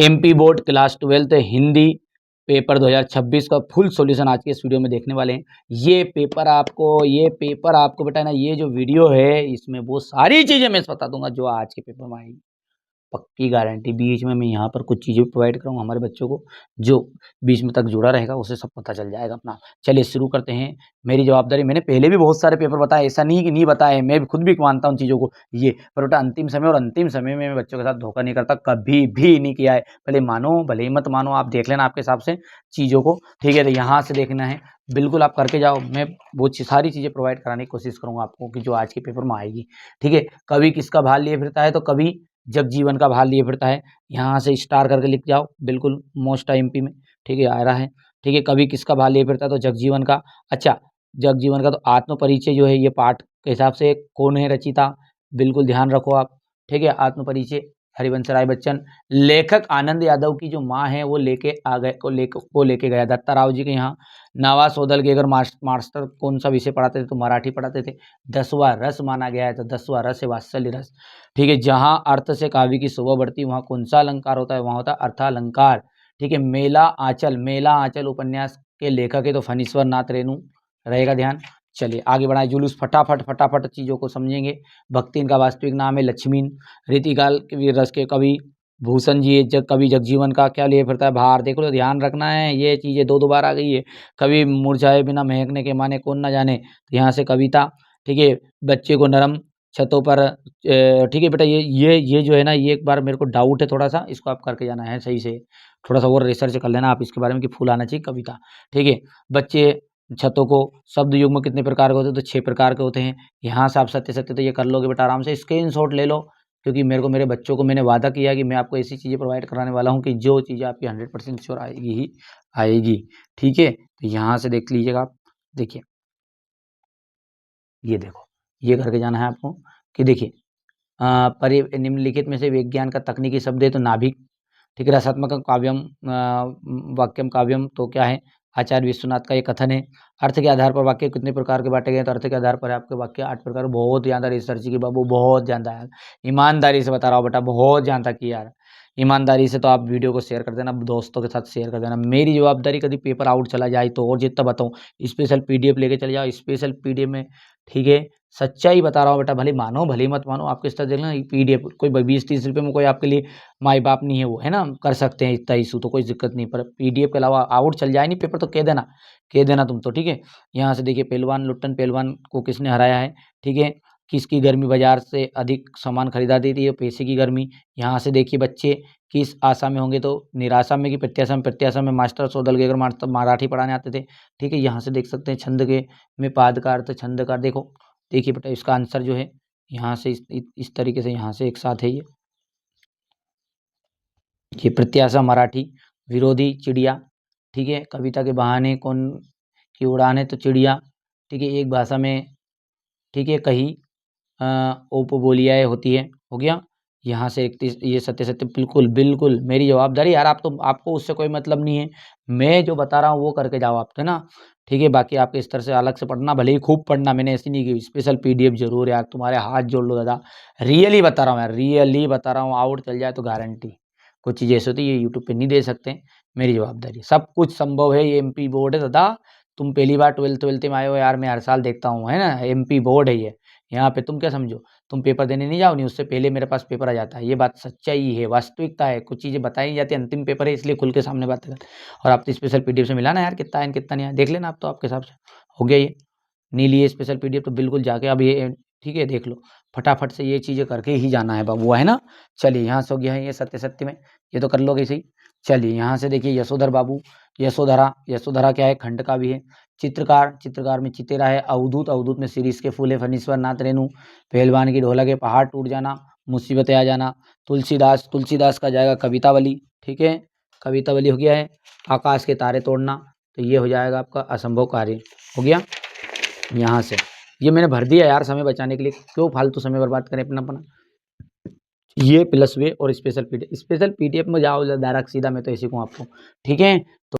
MP board class 12 Hindi paper 2026 का full solution आज के इस वीडियो में देखने वाले हैं। ये पेपर आपको बेटा ना, ये जो वीडियो है इसमें वो सारी चीज़ें मैं बता दूंगा जो आज के पेपर में आएगी, पक्की गारंटी। बीच में मैं यहाँ पर कुछ चीज़ें प्रोवाइड करूँगा हमारे बच्चों को, जो बीच में तक जुड़ा रहेगा उसे सब पता चल जाएगा अपना। चलिए शुरू करते हैं। मेरी जवाबदारी, मैंने पहले भी बहुत सारे पेपर बताए, ऐसा नहीं कि नहीं बताए, मैं खुद भी मानता हूँ चीज़ों को, ये पर बेटा अंतिम समय में मैं बच्चों के साथ धोखा नहीं करता, कभी भी नहीं किया है। भले मानो भले ही मत मानो, आप देख लेना आपके हिसाब से चीज़ों को, ठीक है। तो यहाँ से देखना है, बिल्कुल आप करके जाओ। मैं वो सारी चीज़ें प्रोवाइड कराने की कोशिश करूँगा आपको कि जो आज के पेपर में आएगी, ठीक है। कभी किसका भाल लिए फिरता है तो कभी जगजीवन का भाल लिए फिरता है, यहाँ से स्टार करके लिख जाओ, बिल्कुल मोस्ट एमपी में, ठीक है, आ रहा है, ठीक है। कभी किसका भाल लिए फिरता है तो जगजीवन का। अच्छा, जगजीवन का तो आत्म परिचय जो है ये पाठ के हिसाब से कौन है रचिता, बिल्कुल ध्यान रखो आप, ठीक है। आत्म परिचय हरिवंश राय बच्चन। लेखक आनंद यादव की जो माँ है वो लेके आ गए, को लेके गया दत्ता राव जी के यहाँ। नावा सोदल के अगर मास्टर कौन सा विषय पढ़ाते थे तो मराठी पढ़ाते थे। 10वां रस माना गया है तो 10वां रस है वात्सल्य रस, ठीक है। जहाँ अर्थ से काव्य की शोभा बढ़ती वहाँ कौन सा अलंकार होता है, वहाँ होता है अर्थालंकार, ठीक है। मेला आंचल उपन्यास के लेखक है तो फणीश्वर नाथ रेणु, रहेगा ध्यान। चलिए आगे बढ़ाए, जुलूस फटाफट चीज़ों को समझेंगे। भक्ति इनका वास्तविक नाम है लक्ष्मीन। रीतिकाल के रस के कवि भूषण जी, कवि जगजीवन का क्या लिए फिरता है भार, देख लो, ध्यान रखना है, ये चीज़ें दो बार आ गई है। कवि मुरझाए बिना महकने के माने कौन ना जाने, तो यहाँ से कविता, ठीक है। बच्चे को नरम छतों पर, ठीक है बेटा, ये जो है ना, ये एक बार मेरे को डाउट है थोड़ा सा, इसको आप करके जाना है सही से, थोड़ा सा और रिसर्च कर लेना आप इसके बारे में कि फूल आना चाहिए कविता, ठीक है। बच्चे छतों को, शब्द युग्म कितने प्रकार के होते हैं तो 6 प्रकार के होते हैं। यहाँ से आप सत्य तो ये कर लोगे बेटा, आराम से स्क्रीनशॉट ले लो, क्योंकि मेरे बच्चों को मैंने वादा किया कि मैं आपको ऐसी चीज़ें प्रोवाइड कराने वाला हूँ कि जो चीज़ें आपकी 100% श्योर आएगी ही आएगी, ठीक है। तो यहाँ से देख लीजिएगा आप, देखिए ये देखो, ये करके जाना है आपको कि देखिए, निम्नलिखित में से विज्ञान का तकनीकी शब्द है तो नाभिक, ठीक है। रसात्मक काव्यम, वाक्यम काव्यम तो क्या है, आचार्य विश्वनाथ का ये कथन है। अर्थ के आधार पर वाक्य कितने प्रकार के बांटे गए तो अर्थ के आधार पर आपके वाक्य 8 प्रकार। बहुत ज़्यादा रिसर्च की बाबू, बहुत ज़्यादा यार, ईमानदारी से बता रहा हूँ बेटा, बहुत जानता की यार, ईमानदारी से। तो आप वीडियो को शेयर कर देना, दोस्तों के साथ शेयर कर देना। मेरी जवाबदारी, कभी पेपर आउट चला जाए तो, और जितना बताऊँ, स्पेशल पीडीएफ लेके चले जाओ, स्पेशल पीडीएफ में, ठीक है। सच्चाई बता रहा हूँ बेटा, भले मानो भले मत मानो, आपके इस तरह देख लेना पीडीएफ, कोई 20-30 रुपये में कोई आपके लिए माई बाप नहीं है वो, है ना, कर सकते हैं इतना इशू, तो कोई दिक्कत नहीं। पर पीडीएफ के अलावा आउट चल जाए नहीं पेपर तो कह देना तुम तो, ठीक है। यहाँ से देखिए, पहलवान लुट्टन पहलवान को किसने हराया है, ठीक है। किसकी गर्मी बाजार से अधिक सामान खरीदा देती है, पैसे की गर्मी। यहाँ से देखिए बच्चे किस आशा में होंगे तो निराशा में, कि प्रत्याशा में मास्टर सौदल के अगर मास्टर मराठी पढ़ाने आते थे, ठीक है। यहाँ से देख सकते हैं छंद के में पाद का अर्थ छंद का, देखो देखिए बेटा, इसका आंसर जो है यहाँ से इस तरीके से यहाँ से एक साथ है ये प्रत्याशा मराठी। विरोधी चिड़िया, ठीक है। कविता के बहाने कौन की उड़ान है तो चिड़िया, ठीक है। एक भाषा में, ठीक है, कही उपबोलियाएँ होती है, हो गया। यहाँ से 31, ये सत्य बिल्कुल मेरी जवाबदारी यार, आप तो, आपको उससे कोई मतलब नहीं है, मैं जो बता रहा हूँ वो करके जाओ आप, है ना, ठीक है। बाकी आपके स्तर से अलग से पढ़ना, भले ही खूब पढ़ना, मैंने ऐसी नहीं की, स्पेशल पीडीएफ जरूर यार, तुम्हारे हाथ जोड़ लो दादा, रियली बता रहा हूँ यार, रियली बता रहा हूँ, आउट चल जाए तो गारंटी। कुछ चीज़ें ऐसी होती है, ये यूट्यूब पे नहीं दे सकते, मेरी जवाबदारी, सब कुछ संभव है। ये एमपी बोर्ड है दादा, तुम पहली बार 12th में आए हो यार, मैं हर साल देखता हूँ, है ना, एमपी बोर्ड है ये। यहाँ पे तुम क्या समझो, तुम पेपर देने नहीं जाओ नहीं, उससे पहले मेरे पास पेपर आ जाता है, ये बात सच्चाई है, वास्तविकता है। कुछ चीज़ें बताई नहीं जाती, अंतिम पेपर है इसलिए खुल के सामने बात कर। और आप तो स्पेशल पीडीएफ से मिला ना यार, कितना है कितना नहीं है, देख लेना आप तो, आपके हिसाब से हो गया ये। नहीं लिए स्पेशल पीडीएफ तो बिल्कुल जाके अब ये, ठीक है, देख लो, फटाफट से ये चीज़ें करके ही जाना है बाबू, है ना। चलिए यहाँ से हो गया है ये सत्य में, ये तो कर लोगे सही। चलिए यहाँ से देखिए, यशोधर बाबू, यशोधरा क्या है, खंड का भी है। चित्रकार में चितेरा है। अवधूत में शिरीष के फूल है। फणीश्वर नाथ रेणु, पहलवान की ढोलक है। पहाड़ टूट जाना, मुसीबतें आ जाना। तुलसीदास का जाएगा कवितावली, ठीक है, कवितावली हो गया है। आकाश के तारे तोड़ना, तो ये हो जाएगा आपका असंभव कार्य, हो गया। यहाँ से ये मैंने भर दिया यार, समय बचाने के लिए, क्यों फालतू समय बर्बाद करें अपना। ये प्लस वे और स्पेशल पीडीएफ में जाओ डायरेक्ट सीधा, मैं तो ऐसे कहूँ आपको, ठीक है। तो